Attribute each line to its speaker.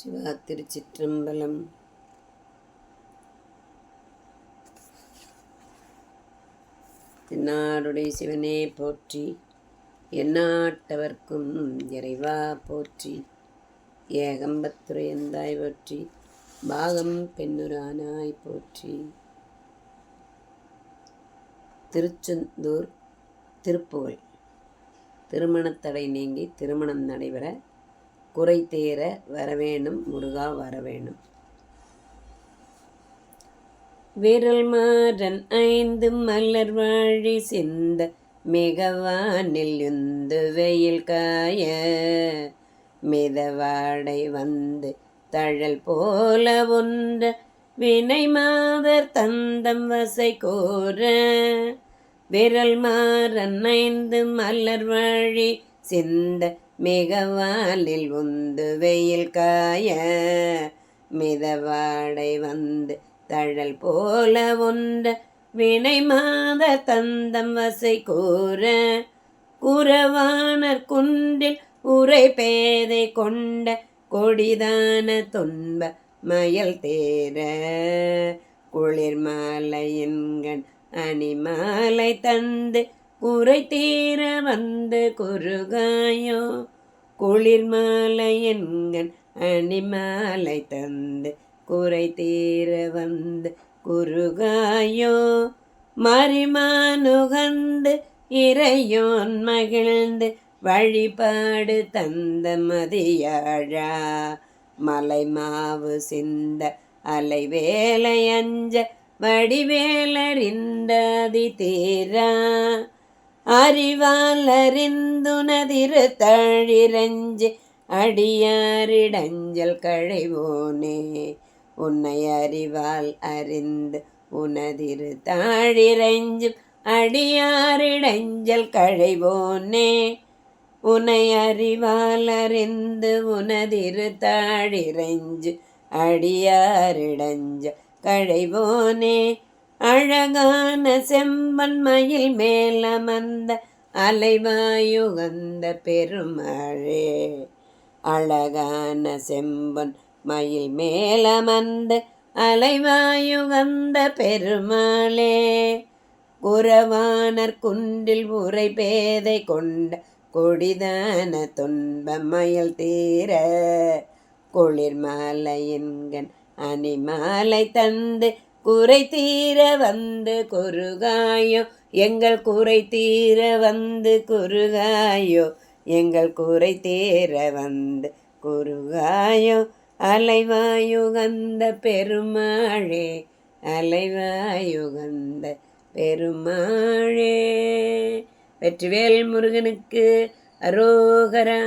Speaker 1: சிவா திருச்சிற்றம்பலம். தென்னாடுடைய சிவனே போற்றி, எந்நாட்டவர்க்கும் இறைவா போற்றி, ஏகம்பத்துரையந்தாய் போற்றி, பாகம் பெண்ணுரானாய் போற்றி. திருச்செந்தூர் திருப்புகழ். திருமணத்தடை நீங்கி திருமணம் நடைபெற குறை தேர வரவேணும் முருகா வரவேணும். விரல் மாறன் 5 மலர் வாழி சிந்த மிகவானில் யுந்து வெயில் காய மிதவாடை வந்து தழல் போல ஒன்ற வினை மாதர் தந்தம் வசை கோர. விரல் மாறன் 5 மலர் வாழி சிந்த மிகவாலில் உந்து வெயில் காய மிதவாடை வந்து தழல் போல ஒன்ற வினை மாத தந்தம் வசை கூற. குறவானர் குன்றில் உரை பேதை கொண்ட கொடிதான துன்ப மயல் தேர. குளிர் மாலையின்கண் அணிமாலை தந்து குறை தீர வந்து குறுகாயோ. குளிர் மாலையின்கண் அணிமாலை தந்து குறை தீர வந்து குறுகாயோ. மரிமானுகந்து இறையோன் மகிழ்ந்து வழிபாடு தந்த மதியாழா. மலை மாவு சிந்த அலைவேலை அஞ்ச வடிவேலறிந்தாதி தீரா. அறிவால் அறிந்துனதிரு தாழிரஞ்சு அடியாரிடஞ்சல் கழைவோனே. உன்னை அறிவால் அறிந்து உனதிரு தாழிரஞ்சு அடியாரிடஞ்சல் கழைவோனே. உன்னை அறிவால் அறிந்து உனதிரு தாழிரஞ்சு அடியாரிடஞ்சல் கழைவோனே. அழகான செம்பன் மயில் மேலமர்ந்த அலைவாயுகந்த பெருமாளே. அழகான செம்பன் மயில் மேலமர்ந்த அலைவாயுகந்த பெருமாளே. குறவானர் குன்றில் உரை பேதை கொண்ட கொடிதான துன்ப மயல் தீர. குளிர் மாலையின்கண் அணிமாலை தந்து குறை தீர வந்து குறுகாயோ. எங்கள் குறை தீர வந்து குறுகாயோ. எங்கள் குறை தீர வந்து குறுகாயோ. அலைவாயுகந்த பெருமாளே. அலைவாயுகந்த பெருமாளே. வெற்றிவேல் முருகனுக்கு அரோகரா.